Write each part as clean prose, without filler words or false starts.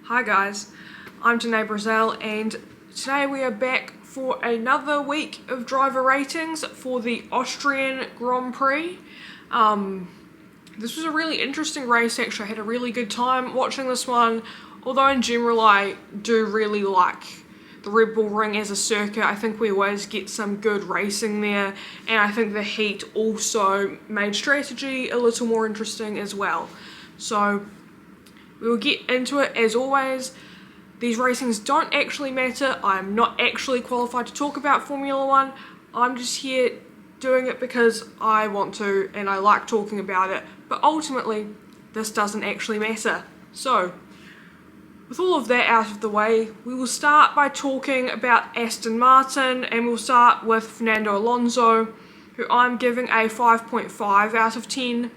Hi guys, I'm Danae Brazel and today we are back for another week of driver ratings for the Austrian Grand Prix. This was a really interesting race actually. I had a really good time watching this one, although in general I do really like the Red Bull Ring as a circuit. I think we always get some good racing there, and I think the heat also made strategy a little more interesting as well. So we will get into it as always. These racings don't actually matter. I'm not actually qualified to talk about Formula One. I'm just here doing it because I want to and I like talking about it. But ultimately, this doesn't actually matter. So, with all of that out of the way, we will start by talking about Aston Martin, and we'll start with Fernando Alonso, who I'm giving a 5.5 out of 10.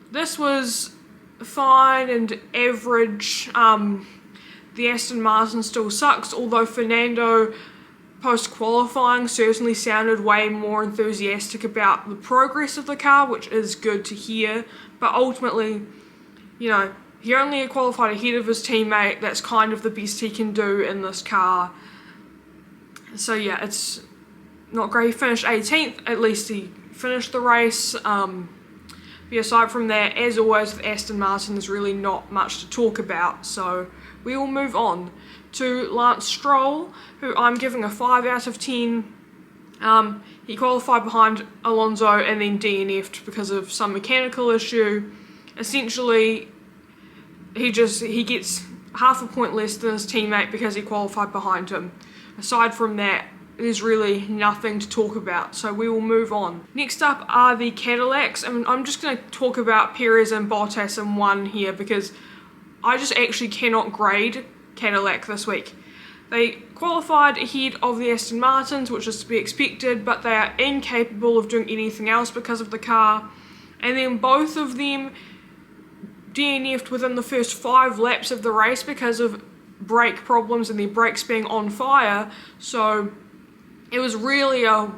This was fine and average. The Aston Martin still sucks, although Fernando post-qualifying certainly sounded way more enthusiastic about the progress of the car, which is good to hear. But ultimately, you know, he only qualified ahead of his teammate. That's kind of the best he can do in this car. So yeah, it's not great. He finished 18th, at least he finished the race. But aside from that, as always with Aston Martin, there's really not much to talk about. So we will move on to Lance Stroll, who I'm giving a 5 out of 10. He qualified behind Alonso and then DNF'd because of some mechanical issue. Essentially, he gets half a point less than his teammate because he qualified behind him. Aside from that, there's really nothing to talk about, so we will move on. Next up are the Cadillacs, and I'm just going to talk about Perez and Bottas in one here because I just actually cannot grade Cadillac this week. They qualified ahead of the Aston Martins, which is to be expected, but they are incapable of doing anything else because of the car. And then both of them DNF'd within the first 5 laps of the race because of brake problems and their brakes being on fire. So it was really a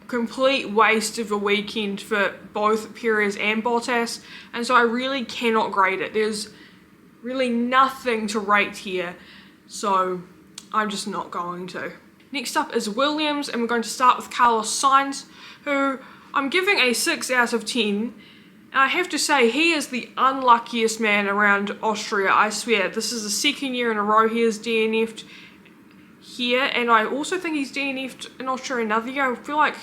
complete waste of a weekend for both Perez and Bottas, and so I really cannot grade it. There's really nothing to rate here, so I'm just not going to. Next up is Williams, and we're going to start with Carlos Sainz, who I'm giving a 6 out of 10. And I have to say, he is the unluckiest man around Austria, I swear. This is the second year in a row he has DNF'd here, and I also think he's DNF'd in Austria another year. I feel like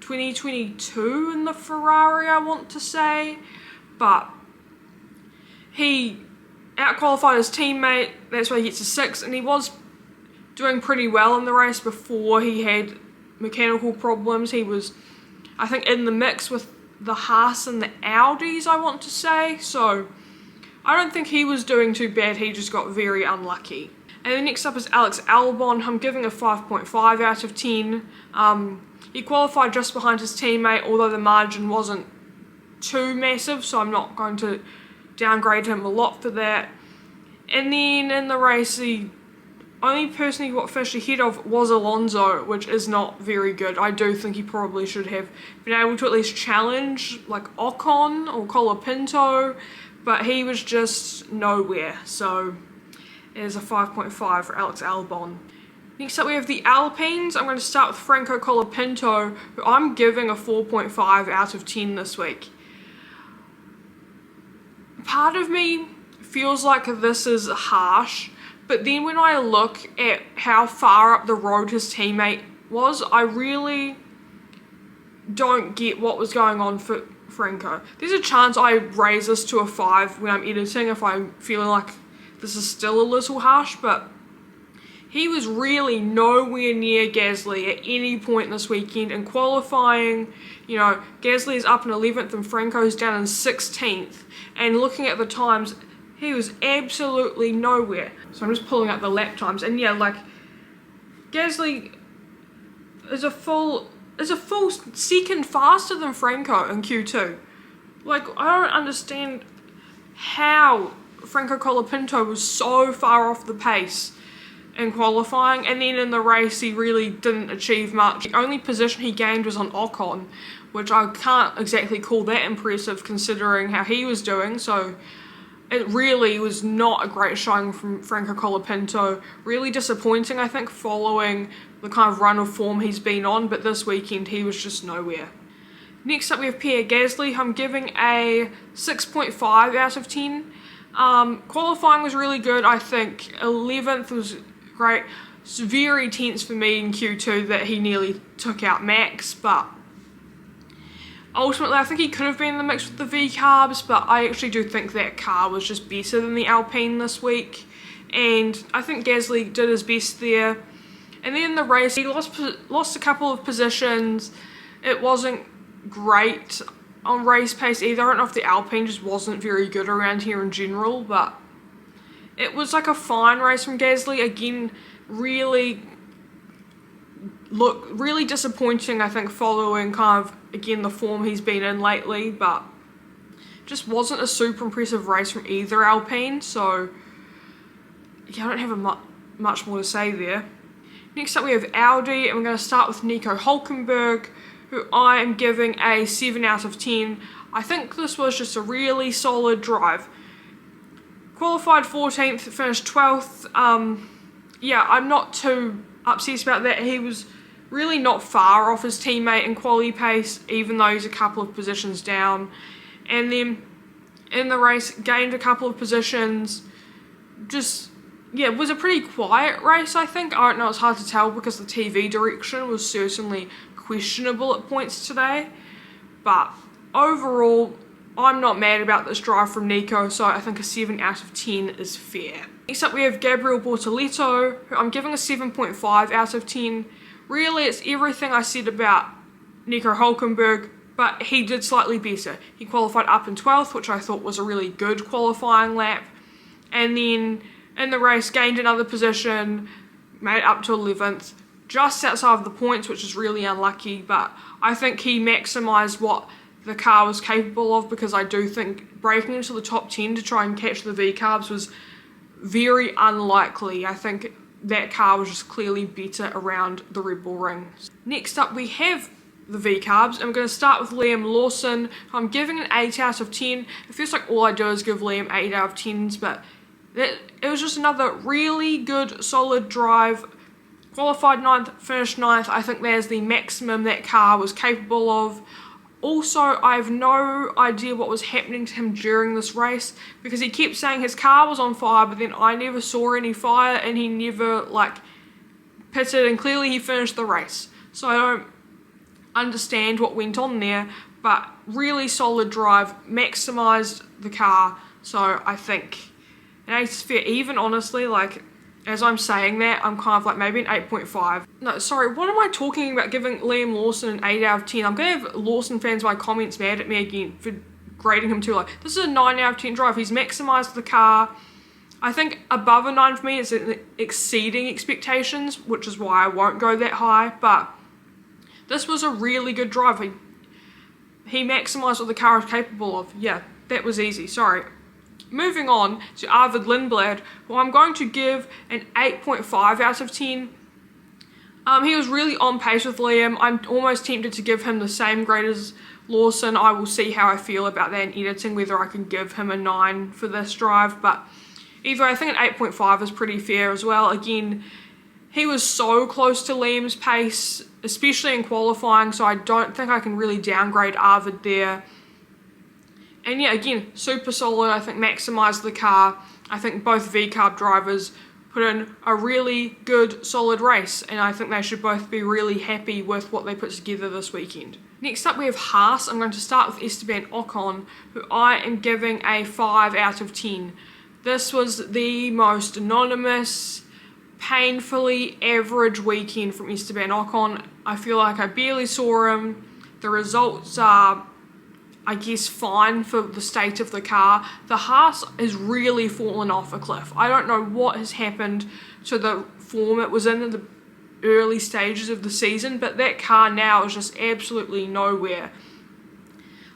2022 in the Ferrari, I want to say. But he outqualified his teammate, that's why he gets a 6, and he was doing pretty well in the race before he had mechanical problems. He was, I think, in the mix with the Haas and the Audis, I want to say. So I don't think he was doing too bad, he just got very unlucky. And then next up is Alex Albon. I'm giving a 5.5 out of 10. He qualified just behind his teammate, although the margin wasn't too massive, so I'm not going to downgrade him a lot for that. And then in the race, the only person he got finished ahead of was Alonso, which is not very good. I do think he probably should have been able to at least challenge like Ocon or Colapinto, but he was just nowhere. So it is a 5.5 for Alex Albon. Next up we have the Alpines. I'm going to start with Franco Colapinto, who I'm giving a 4.5 out of 10 this week. Part of me feels like this is harsh, but then when I look at how far up the road his teammate was, I really don't get what was going on for Franco. There's a chance I raise this to a 5 when I'm editing if I'm feeling like this is still a little harsh, but he was really nowhere near Gasly at any point this weekend. In qualifying, you know, Gasly is up in 11th and Franco's down in 16th. And looking at the times, he was absolutely nowhere. So I'm just pulling up the lap times, and yeah, like Gasly is a full second faster than Franco in Q2. Like, I don't understand how Franco Colapinto was so far off the pace in qualifying, and then in the race he really didn't achieve much. The only position he gained was on Ocon, which I can't exactly call that impressive considering how he was doing. So it really was not a great showing from Franco Colapinto. Really disappointing, I think, following the kind of run of form he's been on, but this weekend he was just nowhere. Next up we have Pierre Gasly, who I'm giving a 6.5 out of 10. Qualifying was really good, I think. 11th was great. It's very tense for me in Q2 that he nearly took out Max, but ultimately I think he could have been in the mix with the V-carbs, but I actually do think that car was just better than the Alpine this week, and I think Gasly did his best there. And then in the race, he lost a couple of positions. It wasn't great on race pace either. I don't know if the Alpine just wasn't very good around here in general, but it was like a fine race from Gasly. Again, really disappointing, I think, following kind of, again, the form he's been in lately, but just wasn't a super impressive race from either Alpine, so yeah, I don't have much more to say there. Next up we have Audi, and we're going to start with Nico Hülkenberg, who I am giving a 7 out of 10. I think this was just a really solid drive. Qualified 14th, finished 12th. Yeah, I'm not too upset about that. He was really not far off his teammate in quality pace, even though he's a couple of positions down. And then in the race, gained a couple of positions. Just, yeah, it was a pretty quiet race, I think. I don't know, it's hard to tell because the TV direction was certainly questionable at points today. But overall, I'm not mad about this drive from Nico, so I think a 7 out of 10 is fair. Next up we have Gabriel Bortoleto, who I'm giving a 7.5 out of 10. Really, it's everything I said about Nico Hülkenberg, but he did slightly better. He qualified up in 12th, which I thought was a really good qualifying lap. And then in the race, gained another position, made it up to 11th, just outside of the points, which is really unlucky, but I think he maximised what the car was capable of, because I do think breaking into the top 10 to try and catch the V-carbs was very unlikely. I think that car was just clearly better around the Red Bull ring. Next up we have the V-carbs, and we're going to start with Liam Lawson. I'm giving an 8 out of 10. It feels like all I do is give Liam 8 out of 10s, but it was just another really good, solid drive. Qualified 9th, finished 9th. I think that is the maximum that car was capable of. Also, I have no idea what was happening to him during this race, because he kept saying his car was on fire, but then I never saw any fire and he never pitted, and clearly he finished the race. So I don't understand what went on there, but really solid drive, maximised the car. So I think an 8 is fair. Even honestly, as I'm saying that, I'm kind of maybe an 8.5. No, sorry, what am I talking about giving Liam Lawson an 8 out of 10? I'm going to have Lawson fans, my comments, mad at me again for grading him too low. This is a 9 out of 10 drive. He's maximised the car. I think above a 9 for me is exceeding expectations, which is why I won't go that high, but this was a really good drive. He maximised what the car is capable of. Yeah, that was easy, sorry. Moving on to Arvid Lindblad, who I'm going to give an 8.5 out of 10. He was really on pace with Liam. I'm almost tempted to give him the same grade as Lawson. I will see how I feel about that in editing, whether I can give him a 9 for this drive. But either way, I think an 8.5 is pretty fair as well. Again, he was so close to Liam's pace, especially in qualifying, so I don't think I can really downgrade Arvid there. And yeah, again, super solid. I think maximised the car. I think both V-carb drivers put in a really good, solid race, and I think they should both be really happy with what they put together this weekend. Next up we have Haas. I'm going to start with Esteban Ocon, who I am giving a 5 out of 10. This was the most anonymous, painfully average weekend from Esteban Ocon. I feel like I barely saw him. The results are, I guess, fine for the state of the car. The Haas has really fallen off a cliff. I don't know what has happened to the form it was in the early stages of the season, but that car now is just absolutely nowhere.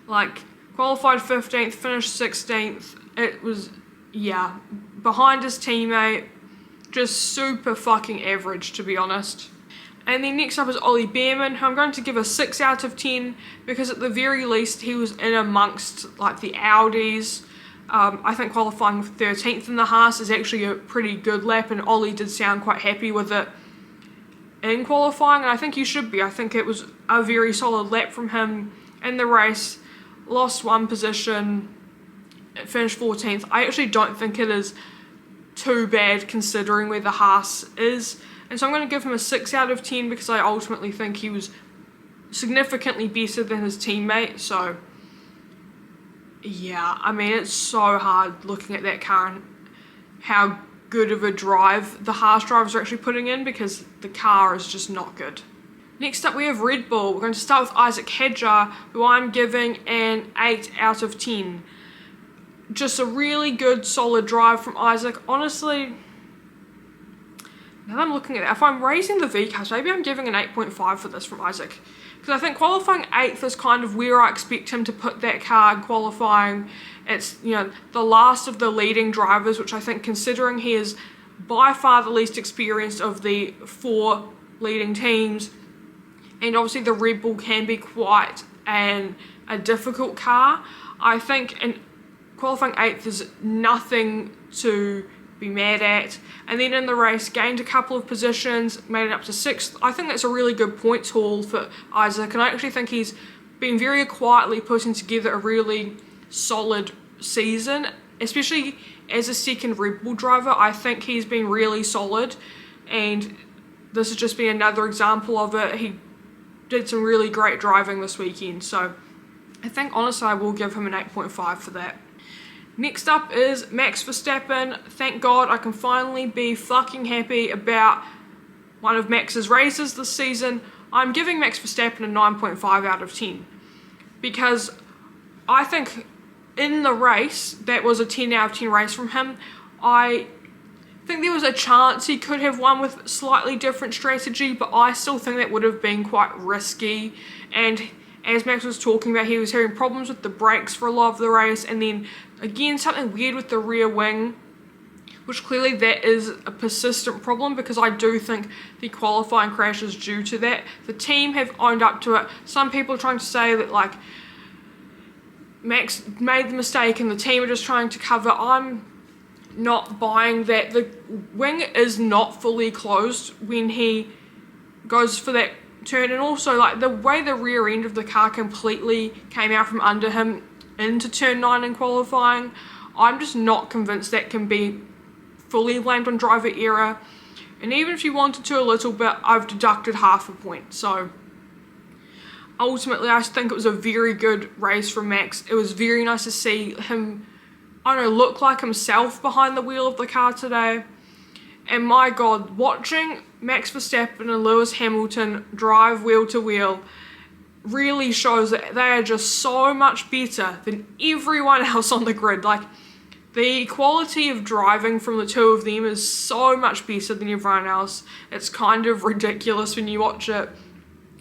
Qualified 15th, finished 16th. It was, yeah, behind his teammate. Just super fucking average, to be honest. And then next up is Ollie Behrman, who I'm going to give a 6 out of 10, because at the very least he was in amongst the Audis. I think qualifying 13th in the Haas is actually a pretty good lap, and Ollie did sound quite happy with it in qualifying, and I think he should be. I think it was a very solid lap from him in the race. Lost one position, finished 14th. I actually don't think it is too bad considering where the Haas is, and so I'm going to give him a 6 out of 10 because I ultimately think he was significantly better than his teammate. So yeah, I mean, it's so hard looking at that car and how good of a drive the Haas drivers are actually putting in, because the car is just not good. Next up we have Red Bull. We're going to start with Isaac Hedger, who I'm giving an 8 out of 10. Just a really good solid drive from Isaac. Honestly, now that I'm looking at it, if I'm raising the VCAS, maybe I'm giving an 8.5 for this from Isaac. Because I think qualifying 8th is kind of where I expect him to put that car in qualifying. It's, you know, the last of the leading drivers, which I think, considering he is by far the least experienced of the 4 leading teams, and obviously the Red Bull can be quite a difficult car, I think in qualifying 8th is nothing to be mad at. And then in the race gained a couple of positions, made it up to 6th. I think that's a really good points haul for Isaac, and I actually think he's been very quietly putting together a really solid season, especially as a second Red Bull driver. I think he's been really solid, and this has just been another example of it. He did some really great driving this weekend, so I think honestly I will give him an 8.5 for that. Next up is Max Verstappen. Thank God I can finally be fucking happy about one of Max's races this season. I'm giving Max Verstappen a 9.5 out of 10 because I think in the race, that was a 10 out of 10 race from him. I think there was a chance he could have won with slightly different strategy, but I still think that would have been quite risky. And as Max was talking about, he was having problems with the brakes for a lot of the race, and then again something weird with the rear wing, which clearly that is a persistent problem, because I do think the qualifying crash is due to that. The team have owned up to it. Some people are trying to say that like Max made the mistake and the team are just trying to cover. I'm not buying that. The wing is not fully closed when he goes for that turn, and also like the way the rear end of the car completely came out from under him into turn 9 in qualifying, I'm just not convinced that can be fully blamed on driver error. And even if you wanted to a little bit, I've deducted half a point. So ultimately I think it was a very good race from Max. It was very nice to see him, I don't know, look like himself behind the wheel of the car today. And my God, watching Max Verstappen and Lewis Hamilton drive wheel to wheel really shows that they are just so much better than everyone else on the grid. Like, the quality of driving from the two of them is so much better than everyone else. It's kind of ridiculous when you watch it,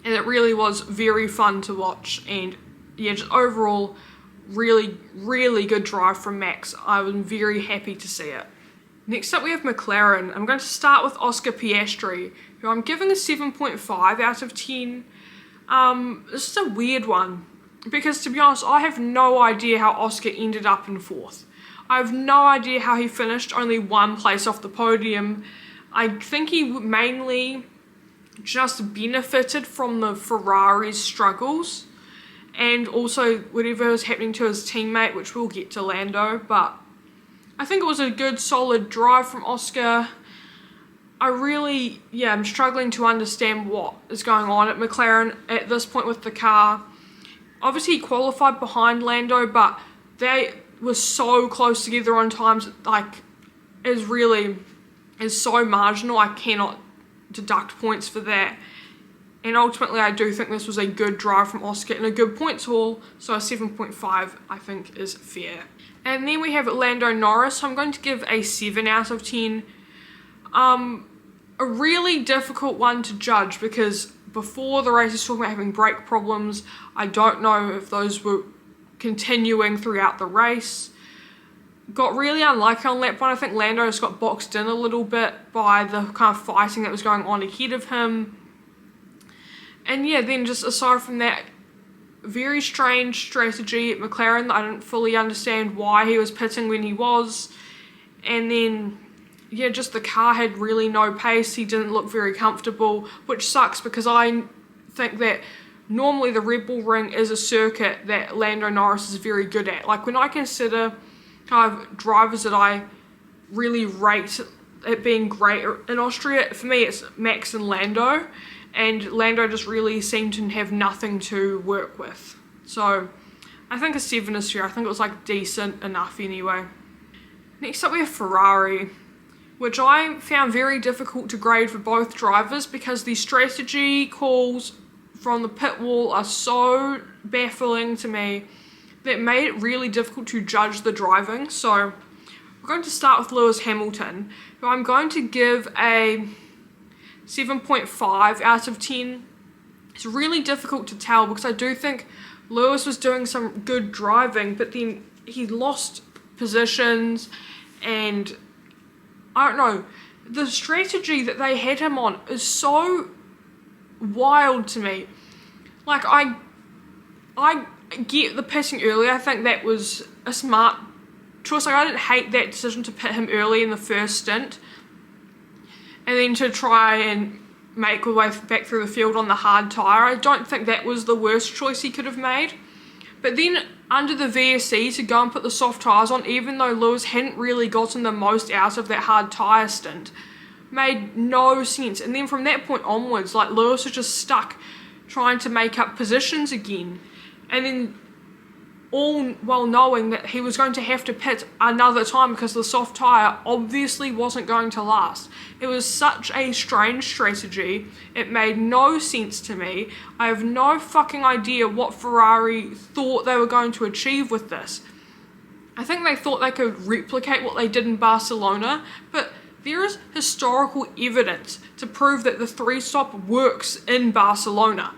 and it really was very fun to watch. And yeah, just overall, really, really good drive from Max. I was very happy to see it. Next up we have McLaren. I'm going to start with Oscar Piastri, who I'm giving a 7.5 out of 10. This is a weird one, because to be honest, I have no idea how Oscar ended up in 4th. I have no idea how he finished only one place off the podium. I think he mainly just benefited from the Ferrari's struggles, and also whatever was happening to his teammate, which we'll get to Lando, but I think it was a good solid drive from Oscar. I'm struggling to understand what is going on at McLaren at this point with the car. Obviously he qualified behind Lando, but they were so close together on times, like, is so marginal. I cannot deduct points for that. And ultimately I do think this was a good drive from Oscar and a good points haul, so a 7.5 I think is fair. And then we have Lando Norris, so I'm going to give a 7 out of 10. A really difficult one to judge, because before the race he's talking about having brake problems. I don't know if those were continuing throughout the race. Got really unlucky on lap 1. I think Lando just got boxed in a little bit by the kind of fighting that was going on ahead of him. And yeah, then just aside from that, very strange strategy at McLaren. I didn't fully understand why he was pitting when he was. And then, yeah, just the car had really no pace. He didn't look very comfortable, which sucks because I think that normally the Red Bull Ring is a circuit that Lando Norris is very good at. Like, when I consider kind of drivers that I really rate it being great in Austria, for me it's Max and Lando. And Lando just really seemed to have nothing to work with. So I think a 7 is fair. I think it was like decent enough anyway. Next up we have Ferrari, which I found very difficult to grade for both drivers because the strategy calls from the pit wall are so baffling to me that made it really difficult to judge the driving. So we're going to start with Lewis Hamilton, who I'm going to give a 7.5 out of 10. It's really difficult to tell because I do think Lewis was doing some good driving, but then he lost positions, and I don't know, the strategy that they had him on is so wild to me. Like, I get the pitting early. I think that was a smart choice. Like, I didn't hate that decision to pit him early in the first stint, and then to try and make a way back through the field on the hard tyre. I don't think that was the worst choice he could have made. But then under the VSC to go and put the soft tyres on, even though Lewis hadn't really gotten the most out of that hard tyre stint, made no sense. And then from that point onwards, like, Lewis was just stuck trying to make up positions again. And then all while knowing that he was going to have to pit another time because the soft tyre obviously wasn't going to last. It was such a strange strategy. It made no sense to me. I have no fucking idea what Ferrari thought they were going to achieve with this. I think they thought they could replicate what they did in Barcelona, but there is historical evidence to prove that the 3-stop works in Barcelona.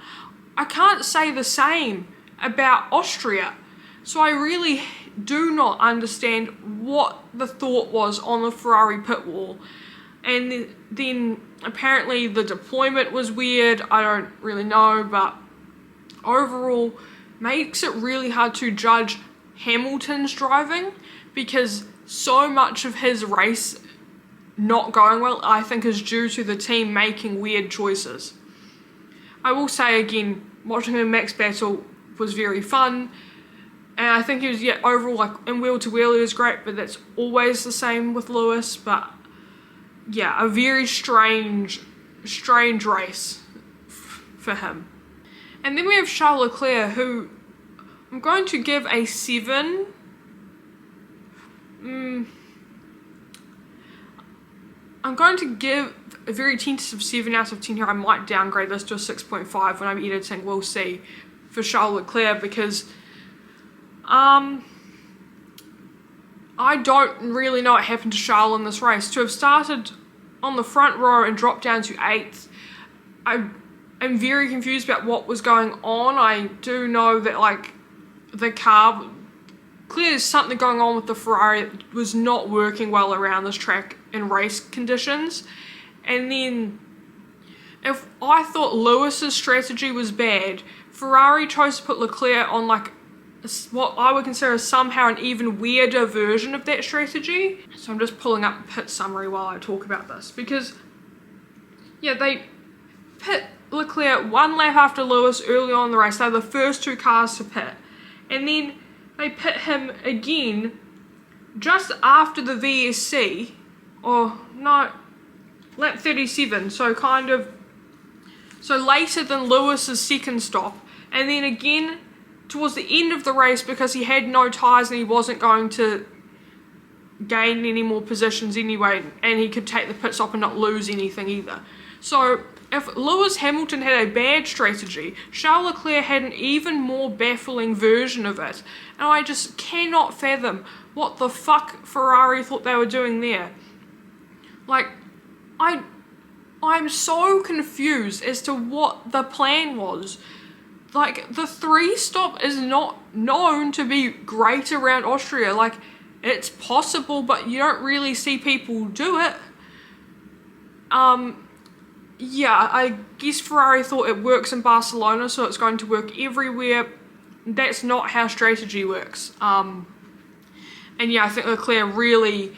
I can't say the same about Austria. So I really do not understand what the thought was on the Ferrari pit wall. And then apparently the deployment was weird. I don't really know, but overall makes it really hard to judge Hamilton's driving because so much of his race not going well, I think, is due to the team making weird choices. I will say again, watching him Max battle was very fun. And I think he was, yeah, overall, like, in wheel to wheel he was great, but that's always the same with Lewis. But yeah, a very strange race for him. And then we have Charles Leclerc, who I'm going to give a 7. I'm going to give a very tentative 7 out of 10 here. I might downgrade this to a 6.5 when I'm editing, we'll see, for Charles Leclerc, because I don't really know what happened to Charles in this race. To have started on the front row and dropped down to 8th, I'm very confused about what was going on. I do know that, like, the car, clearly there's something going on with the Ferrari that was not working well around this track in race conditions. And then, if I thought Lewis's strategy was bad, Ferrari chose to put Leclerc on, like, what I would consider somehow an even weirder version of that strategy. So I'm just pulling up the pit summary while I talk about this, because yeah, they pit Leclerc 1 lap after Lewis early on in the race. They're the first 2 cars to pit, and then they pit him again just after the VSC, or no, lap 37, so later than Lewis's second stop, and then again towards the end of the race because he had no tyres and he wasn't going to gain any more positions anyway, and he could take the pit stop and not lose anything either. So if Lewis Hamilton had a bad strategy, Charles Leclerc had an even more baffling version of it, and I just cannot fathom what the fuck Ferrari thought they were doing there. Like, I'm so confused as to what the plan was. Like, the 3-stop is not known to be great around Austria. Like, it's possible, but you don't really see people do it. Yeah, I guess Ferrari thought it works in Barcelona, so it's going to work everywhere. that's not how strategy works. And yeah, I think Leclerc really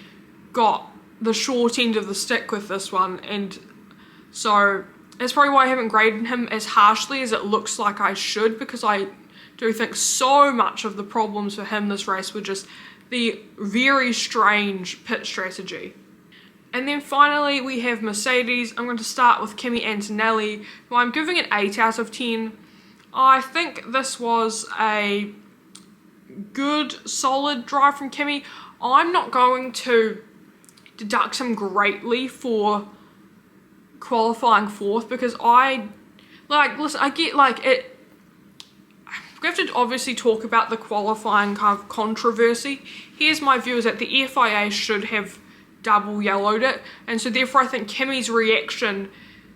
got the short end of the stick with this one, and so that's probably why I haven't graded him as harshly as it looks like I should, because I do think so much of the problems for him this race were just the very strange pit strategy. And then finally we have Mercedes. I'm going to start with Kimi Antonelli, who I'm giving an 8 out of 10. I think this was a good, solid drive from Kimi. I'm not going to deduct him greatly for qualifying 4th, because I get like it. We have to obviously talk about the qualifying kind of controversy. Here's my view, is that the FIA should have double yellowed it, and so therefore I think Kimi's reaction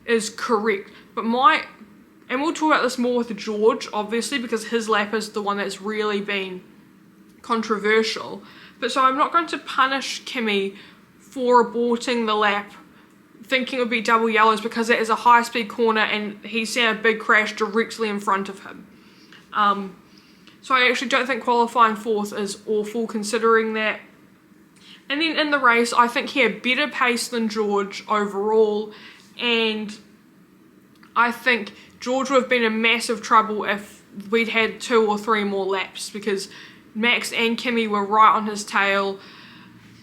is correct. But and we'll talk about this more with George, obviously, because his lap is the one that's really been controversial. But so I'm not going to punish Kimi for aborting the lap, thinking it would be double yellows, because it is a high-speed corner and he's seen a big crash directly in front of him. So I actually don't think qualifying 4th is awful considering that. And then in the race, I think he had better pace than George overall, and I think George would have been in massive trouble if we'd had 2 or 3 more laps, because Max and Kimi were right on his tail.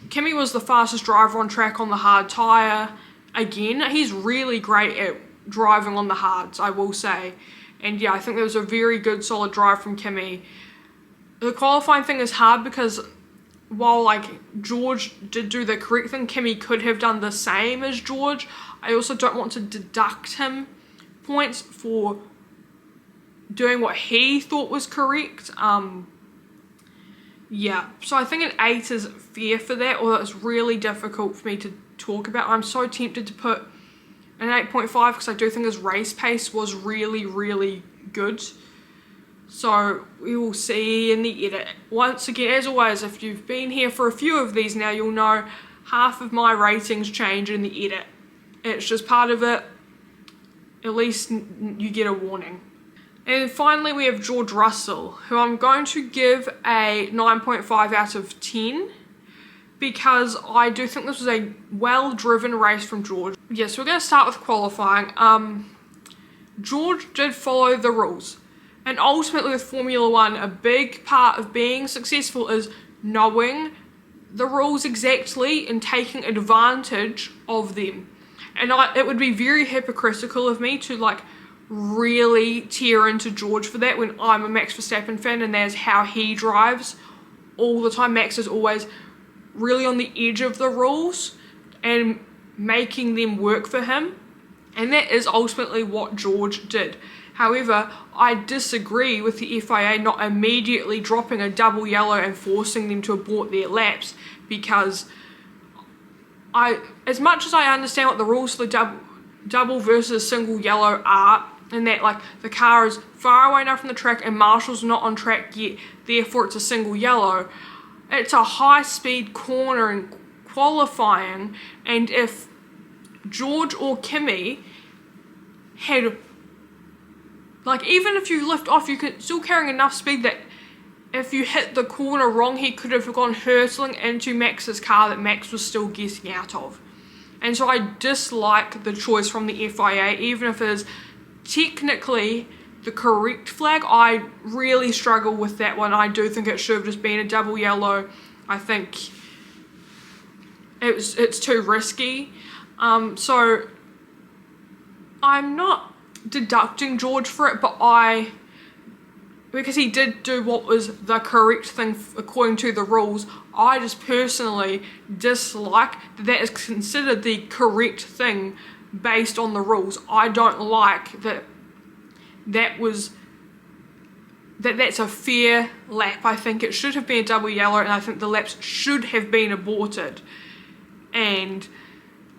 Kimi was the fastest driver on track on the hard tyre. Again, he's really great at driving on the hards, I will say. And yeah, I think there was a very good solid drive from Kimi. The qualifying thing is hard because while like George did do the correct thing, Kimi could have done the same as George. I also don't want to deduct him points for doing what he thought was correct. Yeah, so I think an 8 is fair for that, although it's really difficult for me to talk about. I'm so tempted to put an 8.5 because I do think his race pace was really, really good. So we will see in the edit. Once again, as always, if you've been here for a few of these now, you'll know half of my ratings change in the edit. It's just part of it. At least you get a warning. And finally we have George Russell, who I'm going to give a 9.5 out of 10 because I do think this was a well-driven race from George. Yes, we're going to start with qualifying. George did follow the rules. And ultimately with Formula One, a big part of being successful is knowing the rules exactly and taking advantage of them. And it would be very hypocritical of me to like really tear into George for that when I'm a Max Verstappen fan and that's how he drives all the time. Max is always really on the edge of the rules and making them work for him. And that is ultimately what George did. However, I disagree with the FIA not immediately dropping a double yellow and forcing them to abort their laps, because as much as I understand what the rules for the double versus single yellow are, and that like the car is far away enough from the track and Marshall's not on track yet, therefore it's a single yellow, it's a high speed corner in qualifying, and if George or Kimi had, like, even if you lift off, you could still carrying enough speed that if you hit the corner wrong, he could have gone hurtling into Max's car that Max was still getting out of. And so I dislike the choice from the FIA, even if it is technically the correct flag. I really struggle with that one. I do think it should have just been a double yellow. I think it's too risky. So I'm not deducting George for it, but because he did do what was the correct thing according to the rules, I just personally dislike that is considered the correct thing based on the rules. I don't like that's a fair lap. I think it should have been a double yellow, and I think the laps should have been aborted. And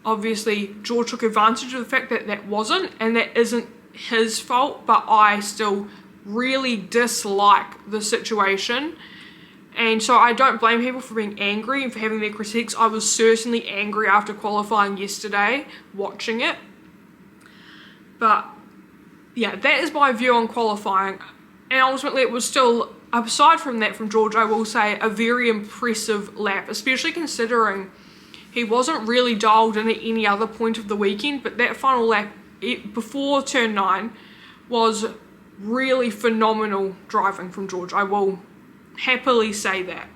obviously George took advantage of the fact that that wasn't, and that isn't his fault, but I still really dislike the situation. And so I don't blame people for being angry and for having their critiques. I was certainly angry after qualifying yesterday, watching it. But yeah, that is my view on qualifying. And ultimately it was still, aside from that from George, I will say a very impressive lap, especially considering he wasn't really dialed in at any other point of the weekend, but that final lap before turn 9 was really phenomenal driving from George. I will happily say that.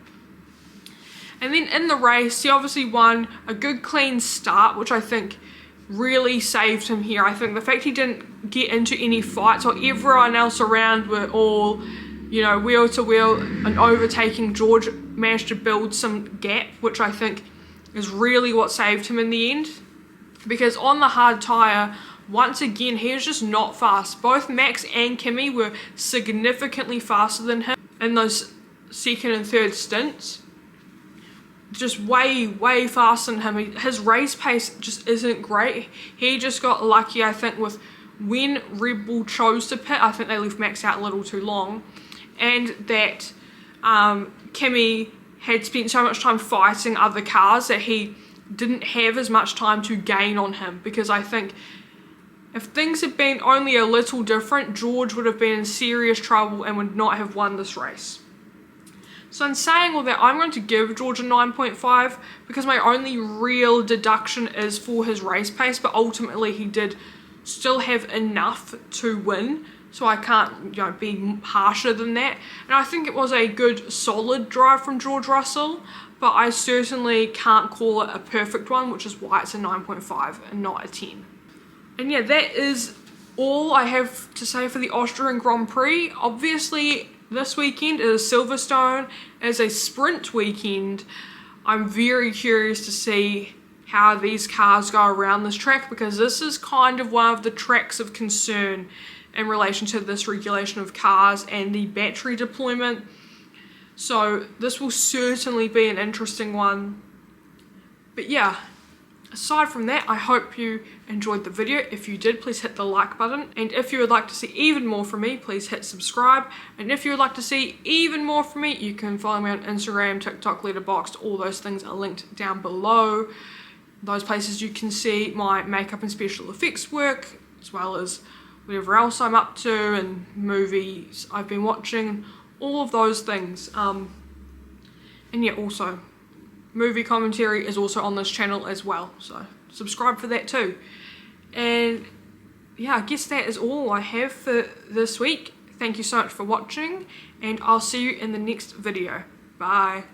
And then in the race, he obviously won a good clean start, which I think really saved him here. I think the fact he didn't get into any fights, or everyone else around were all, you know, wheel to wheel and overtaking George, managed to build some gap, which I think is really what saved him in the end. Because on the hard tyre, once again, he was just not fast. Both Max and Kimi were significantly faster than him in those second and third stints. Just way faster than him. His race pace just isn't great. He just got lucky, I think, with when Red Bull chose to pit. I think they left Max out a little too long, and that Kimi had spent so much time fighting other cars that he didn't have as much time to gain on him. Because I think if things had been only a little different, George would have been in serious trouble and would not have won this race. So in saying all that, I'm going to give George a 9.5 because my only real deduction is for his race pace, but ultimately he did still have enough to win, so I can't, you know, be harsher than that. And I think it was a good solid drive from George Russell, but I certainly can't call it a perfect one, which is why it's a 9.5 and not a 10. And yeah, that is all I have to say for the Austrian Grand Prix. Obviously, this weekend is Silverstone as a sprint weekend. I'm very curious to see how these cars go around this track, because this is kind of one of the tracks of concern in relation to this regulation of cars and the battery deployment. So this will certainly be an interesting one. But yeah, aside from that, I hope you enjoyed the video. If you did, please hit the like button. And if you would like to see even more from me, please hit subscribe. And if you would like to see even more from me, you can follow me on Instagram, TikTok, Letterboxd. All those things are linked down below. Those places you can see my makeup and special effects work, as well as whatever else I'm up to and movies I've been watching, all of those things. And yeah, also movie commentary is also on this channel as well, so subscribe for that too. And yeah, I guess that is all I have for this week. Thank you so much for watching, and I'll see you in the next video. Bye.